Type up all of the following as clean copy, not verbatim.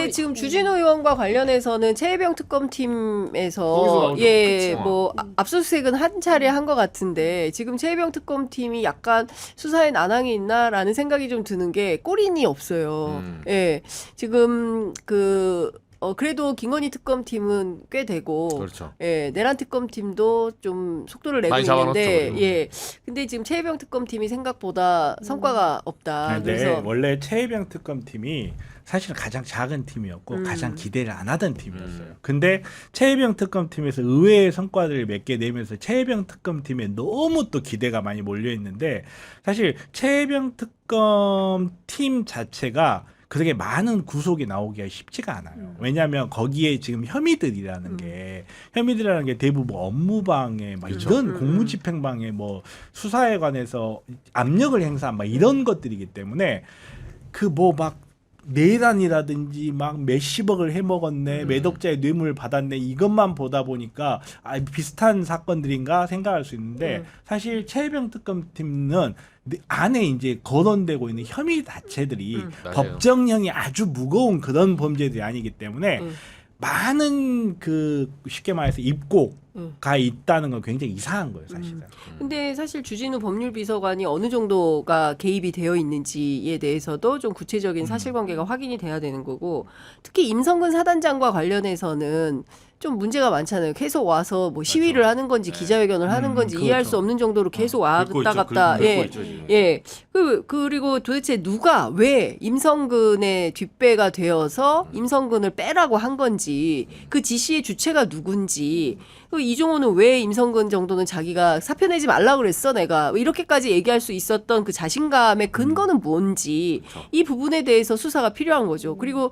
근데 지금 주진우 의원과 관련해서는 최혜병 특검팀에서 뭐 압수수색은 한 차례 한 것 같은데 지금 최혜병 특검팀이 약간 수사에 난항이 있나라는 생각이 좀 드는 게 꼬린이 없어요. 예, 지금 그래도 김건희 특검팀은 꽤 되고, 그렇죠. 예, 내란 특검팀도 좀 속도를 내고 많이 있는데, 잡아놨죠, 예, 근데 지금 최혜병 특검팀이 생각보다 성과가 없다. 네, 그래서 원래 최혜병 특검팀이 사실 가장 작은 팀이었고 가장 기대를 안 하던 팀이었어요. 근데 최혜병 특검팀에서 의외의 성과들을 몇 개 내면서 최혜병 특검팀에 너무 또 기대가 많이 몰려 있는데 사실 최혜병 특검팀 자체가 그렇게 많은 구속이 나오기가 쉽지가 않아요. 왜냐하면 거기에 지금 혐의들이라는 게 대부분 업무방해, 막 이런 공무집행방해, 뭐 수사에 관해서 압력을 행사한 막 이런 것들이기 때문에 그 뭐 막 내란이라든지 막 몇십억을 해먹었네, 몇 억짜리 뇌물을 받았네 이것만 보다 보니까 비슷한 사건들인가 생각할 수 있는데 사실 최혜병 특검팀은 안에 이제 거론되고 있는 혐의 자체들이 법정형이 아주 무거운 그런 범죄들이 아니기 때문에 많은 그 쉽게 말해서 입고가 있다는 건 굉장히 이상한 거예요, 사실은. 근데 사실 주진우 법률비서관이 어느 정도가 개입이 되어 있는지에 대해서도 좀 구체적인 사실관계가 확인이 돼야 되는 거고 특히 임성근 사단장과 관련해서는 좀 문제가 많잖아요. 계속 와서 뭐 시위를 하는 건지 기자회견을 하는 건지 이해할 수 없는 정도로 계속 왔다 갔다. 예. 그리고 도대체 누가 왜 임성근의 뒷배가 되어서 임성근을 빼라고 한 건지 그 지시의 주체가 누군지 이종호는 왜 임성근 정도는 자기가 사표 내지 말라고 그랬어 내가 이렇게까지 얘기할 수 있었던 그 자신감의 근거는 뭔지 이 부분에 대해서 수사가 필요한 거죠. 그리고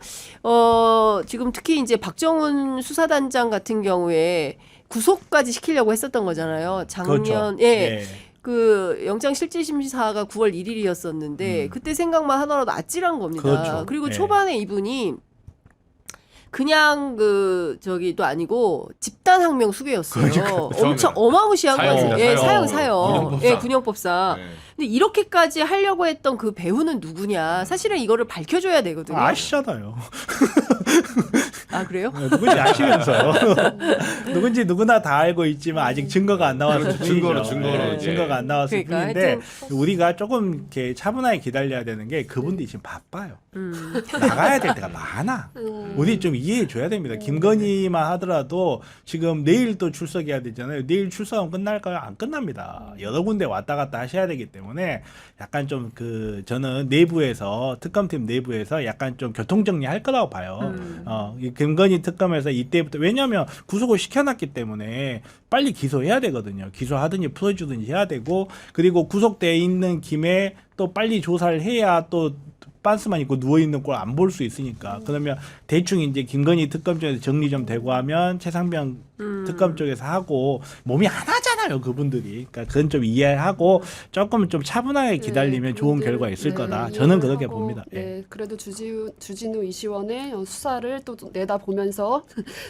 지금 특히 이제 박정훈 수사단장 같은 경우에 구속까지 시키려고 했었던 거잖아요. 작년 그렇죠. 그 영장실질심사가 9월 1일이었었는데 그때 생각만 하더라도 아찔한 겁니다. 그렇죠. 그리고 초반에 이분이 그냥 또 아니고 집단항명 수괴였어요. 엄청 어마무시한 거지. 예, 사형. 예, 군형법사. 근데 이렇게까지 하려고 했던 그 배우는 누구냐? 사실은 이거를 밝혀줘야 되거든요. 아시잖아요. 아 그래요? 누군지 아시면서 누군지 누구나 다 알고 있지만 아직 증거가 안 나왔을 뿐이죠. 증거가 안 나왔을 그러니까, 뿐인데 우리가 조금 이렇게 차분하게 기다려야 되는 게 그분들이 지금 바빠요. 나가야 될 때가 많아. 우리 좀 이해해 줘야 됩니다. 김건희만 하더라도 지금 내일 또 출석해야 되잖아요. 내일 출석하면 끝날까요? 안 끝납니다. 여러 군데 왔다 갔다 하셔야 되기 때문에 약간 좀 저는 내부에서 특검팀 내부에서 약간 좀 교통정리할 거라고 봐요. 이 김건희 특검에서 이때부터 왜냐하면 구속을 시켜놨기 때문에 빨리 기소해야 되거든요. 기소하든지 풀어주든지 해야 되고 그리고 구속돼 있는 김에 또 빨리 조사를 해야 또 빤스만 입고 누워있는 걸 안 볼 수 있으니까 그러면 대충 이제 김건희 특검 쪽에서 정리 좀 되고 하면 최상병 특검 쪽에서 하고 몸이 안 하잖아요 그분들이. 그러니까 그건 좀 이해하고 조금 좀 차분하게 기다리면 좋은 결과 있을 거다. 저는 그렇게 봅니다. 네, 그래도 주진우 이시원의 수사를 또 내다 보면서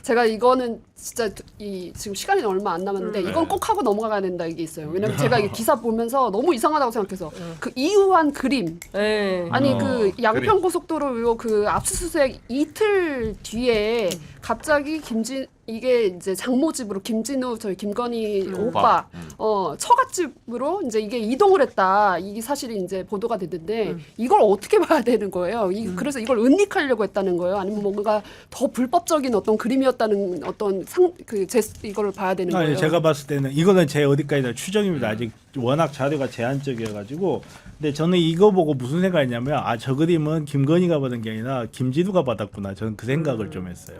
제가 이거는 진짜 지금 시간이 얼마 안 남았는데 이건 꼭 하고 넘어가야 된다 이게 있어요. 왜냐면 제가 이 기사 보면서 너무 이상하다고 생각해서 그 이후한 그림 아니 그 양평고속도로 그 압수수색 이틀 뒤에 갑자기 이게 이제 장모집으로 김진우 저희 김건희 오빠 처갓집으로 이제 이게 이동을 했다. 이게 사실이 이제 보도가 됐는데 이걸 어떻게 봐야 되는 거예요? 그래서 이걸 은닉하려고 했다는 거예요? 아니면 뭔가 더 불법적인 어떤 그림이었다는 어떤 이걸 봐야 되는 거예요? 제가 봤을 때는 이거는 제 어디까지나 추정입니다. 아직 워낙 자료가 제한적이어가지고. 근데 저는 이거 보고 무슨 생각했냐면 저 그림은 김건희가 받은 게 아니라 김진우가 받았구나. 저는 그 생각을 좀 했어요.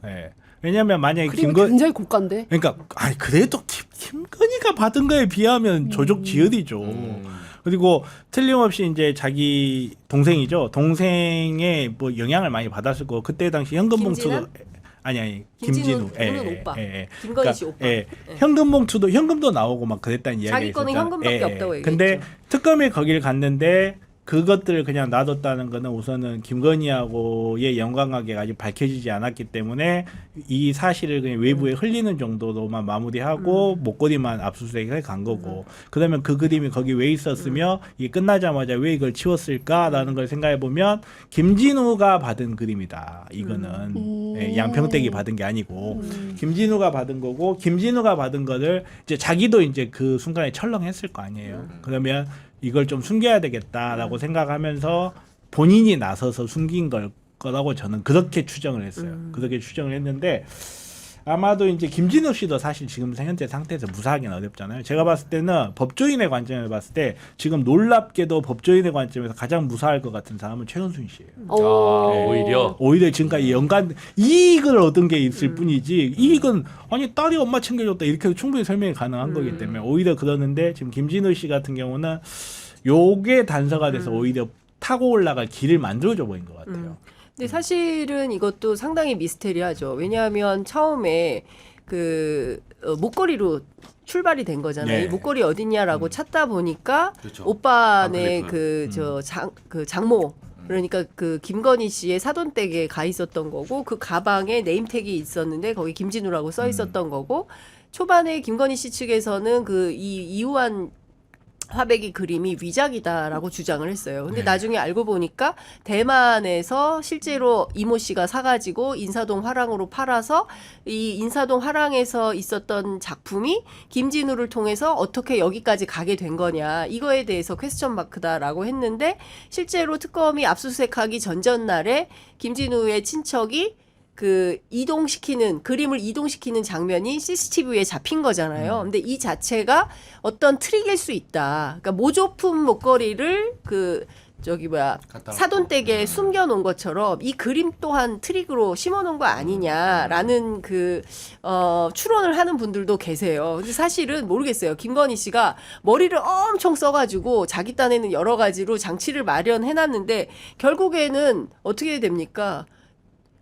네. 왜냐면 만약에 굉장히 고가인데. 그러니까 그래도 김건희가 받은 거에 비하면 조족지혈이죠. 그리고 틀림없이 이제 자기 동생이죠. 동생의 뭐 영향을 많이 받았을 거고 그때 당시 현금봉투도 아니 김진우 오빠. 김건희 씨 오빠. 현금봉투도 현금도 나오고 막 그랬다는 이야기가 자기 거는 현금밖에 없다고 얘기했죠. 근데 특검에 거기를 갔는데 그것들을 그냥 놔뒀다는 거는 우선은 김건희하고의 연관관계가 아직 밝혀지지 않았기 때문에 이 사실을 그냥 외부에 흘리는 정도로만 마무리하고 목걸이만 압수수색을 간 거고 그러면 그 그림이 거기 왜 있었으며 이게 끝나자마자 왜 이걸 치웠을까라는 걸 생각해 보면 김진우가 받은 그림이다. 이거는 예, 양평댁이 받은 게 아니고 김진우가 받은 거고 김진우가 받은 거를 이제 자기도 이제 그 순간에 철렁했을 거 아니에요. 그러면 이걸 좀 숨겨야 되겠다라고 생각하면서 본인이 나서서 숨긴 거라고 저는 그렇게 추정을 했어요. 그렇게 추정을 했는데 아마도 이제 김진우 씨도 사실 지금 현재 상태에서 무사하기는 어렵잖아요. 제가 봤을 때는 법조인의 관점에서 봤을 때 지금 놀랍게도 법조인의 관점에서 가장 무사할 것 같은 사람은 최은순 씨예요. 오히려 지금까지 연간 이익을 얻은 게 있을 뿐이지 이익은 아니 딸이 엄마 챙겨줬다 이렇게 해도 충분히 설명이 가능한 거기 때문에 오히려 그러는데 지금 김진우 씨 같은 경우는 요게 단서가 돼서 오히려 타고 올라갈 길을 만들어줘 버린 것 같아요. 근데 사실은 이것도 상당히 미스테리하죠. 왜냐하면 처음에 그 목걸이로 출발이 된 거잖아요. 네. 이 목걸이 어딨냐라고 찾다 보니까 그렇죠. 오빠네 방클리프. 그 장모 그러니까 그 김건희 씨의 사돈댁에 가 있었던 거고 그 가방에 네임택이 있었는데 거기 김진우라고 써 있었던 거고 초반에 김건희 씨 측에서는 그 이우한 화백이 그림이 위작이다라고 주장을 했어요. 근데 네. 나중에 알고 보니까 대만에서 실제로 이모 씨가 사가지고 인사동 화랑으로 팔아서 이 인사동 화랑에서 있었던 작품이 김진우를 통해서 어떻게 여기까지 가게 된 거냐 이거에 대해서 퀘스천 마크다라고 했는데 실제로 특검이 압수수색하기 전전날에 김진우의 친척이 그 그림을 이동시키는 장면이 CCTV에 잡힌 거잖아요. 근데 이 자체가 어떤 트릭일 수 있다. 그러니까 모조품 목걸이를 사돈댁에 숨겨놓은 것처럼 이 그림 또한 트릭으로 심어놓은 거 아니냐라는 추론을 하는 분들도 계세요. 근데 사실은 모르겠어요. 김건희 씨가 머리를 엄청 써가지고 자기 딴에는 여러 가지로 장치를 마련해놨는데 결국에는 어떻게 됩니까?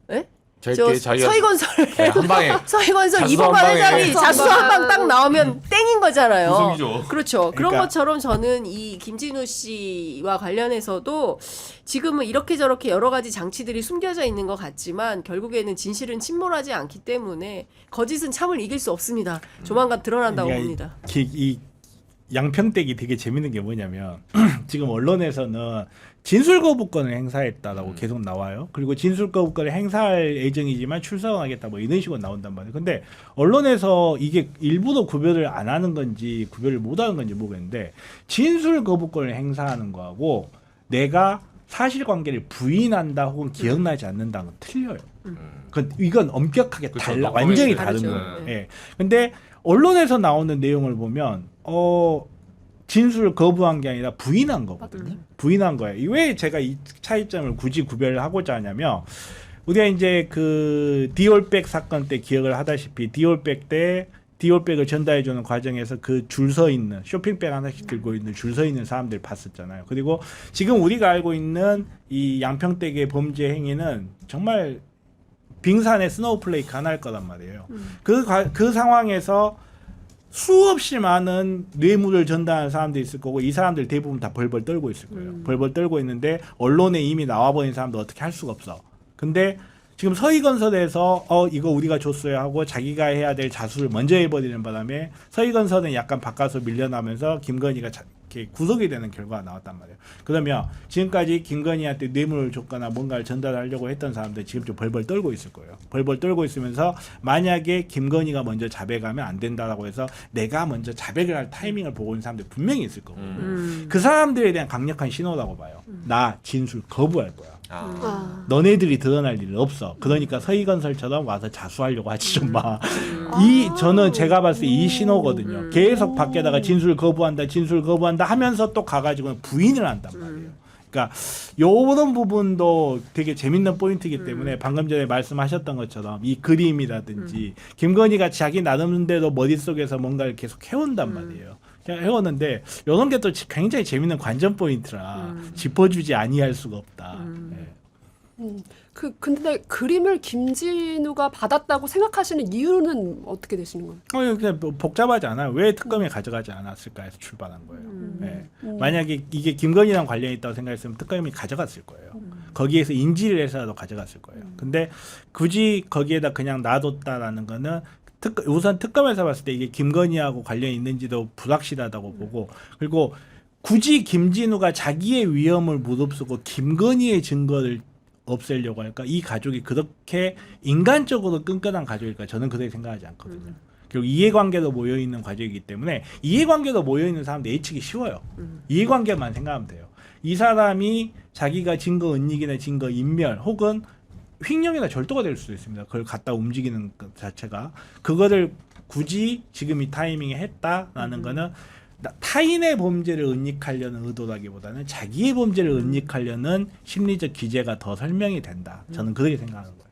에? 서희건설 한 방에 서희건설 자수 이봉관 한 방에. 회장이 자수 한 방 딱 나오면 땡인 거잖아요. 우승이죠. 그렇죠. 그런 그러니까. 것처럼 저는 이 김진우 씨와 관련해서도 지금은 이렇게 저렇게 여러 가지 장치들이 숨겨져 있는 것 같지만 결국에는 진실은 침몰하지 않기 때문에 거짓은 참을 이길 수 없습니다. 조만간 드러난다고 그러니까 봅니다. 이 양평댁이 되게 재밌는 게 뭐냐면 지금 언론에서는 진술거부권을 행사했다라고 계속 나와요. 그리고 진술거부권을 행사할 예정이지만 출석하겠다 뭐 이런 식으로 나온단 말이에요. 근데 언론에서 이게 일부러 구별을 안 하는 건지 구별을 못 하는 건지 모르겠는데 진술거부권을 행사하는 거하고 내가 사실관계를 부인한다 혹은 기억나지 않는다는 건 틀려요. 이건 엄격하게 그렇죠. 달라. 너무 완전히 다르죠. 다른 거예요. 네. 예. 근데 언론에서 나오는 내용을 보면 진술 거부한 게 아니라 부인한 거거든요. 부인한 거예요. 왜 제가 이 차이점을 굳이 구별을 하고자 하냐면 우리가 이제 그 디올백 사건 때 기억을 하다시피 디올백을 전달해주는 과정에서 그 줄 서 있는 쇼핑백 하나씩 들고 있는 줄 서 있는 사람들 봤었잖아요. 그리고 지금 우리가 알고 있는 이 양평댁의 범죄 행위는 정말 빙산의 스노우플레이크 하나일 거란 말이에요. 그 상황에서 수없이 많은 뇌물을 전달하는 사람들이 있을 거고 이 사람들 대부분 다 벌벌 떨고 있을 거예요. 벌벌 떨고 있는데 언론에 이미 나와버린 사람도 어떻게 할 수가 없어. 근데 지금 서희건설에서 이거 우리가 줬어야 하고 자기가 해야 될 자수를 먼저 해버리는 바람에 서희건설은 약간 바깥으로 밀려나면서 김건희가 이렇게 구속이 되는 결과가 나왔단 말이에요. 그러면 지금까지 김건희한테 뇌물을 줬거나 뭔가를 전달하려고 했던 사람들 지금 좀 벌벌 떨고 있을 거예요. 벌벌 떨고 있으면서 만약에 김건희가 먼저 자백하면 안 된다라고 해서 내가 먼저 자백을 할 타이밍을 보고 있는 사람들 분명히 있을 거거든요. 그 사람들에 대한 강력한 신호라고 봐요. 나 진술 거부할 거야. 너네들이 드러날 일은 없어. 그러니까 서희건설처럼 와서 자수하려고 하지 좀 마. 저는 제가 봤을 때 이 신호거든요. 계속 밖에다가 진술 거부한다 하면서 또 가가지고 부인을 한단 말이에요. 그러니까 요런 부분도 되게 재밌는 포인트이기 때문에 방금 전에 말씀하셨던 것처럼 이 그림이라든지 김건희가 자기 나름대로 머릿속에서 뭔가를 계속 해온단 말이에요. 그냥 해오는데 이런 게 또 굉장히 재밌는 관전 포인트라 짚어주지 아니할 수가 없다. 네. 근데 그림을 김진우가 받았다고 생각하시는 이유는 어떻게 되시는 거예요? 그냥 뭐 복잡하지 않아요. 왜 특검에 가져가지 않았을까 해서 출발한 거예요. 네. 만약에 이게 김건희랑 관련이 있다고 생각했으면 특검이 가져갔을 거예요. 거기에서 인지를 해서라도 가져갔을 거예요. 근데 굳이 거기에다 그냥 놔뒀다라는 거는 우선 특검에서 봤을 때 이게 김건희하고 관련이 있는지도 불확실하다고 보고, 그리고 굳이 김진우가 자기의 위험을 무릅쓰고 김건희의 증거를 없애려고 할까? 이 가족이 그렇게 인간적으로 끈끈한 가족일까? 저는 그렇게 생각하지 않거든요. 그리고 이해관계도 모여있는 가족이기 때문에 이해관계도 모여있는 사람들 예측이 쉬워요. 이해관계만 생각하면 돼요. 이 사람이 자기가 증거 은닉이나 증거 인멸 혹은 횡령이나 절도가 될 수도 있습니다. 그걸 갖다 움직이는 것 자체가. 그거를 굳이 지금 이 타이밍에 했다라는 거는 타인의 범죄를 은닉하려는 의도라기보다는 자기의 범죄를 은닉하려는 심리적 기제가 더 설명이 된다. 저는 그렇게 생각하는 거예요.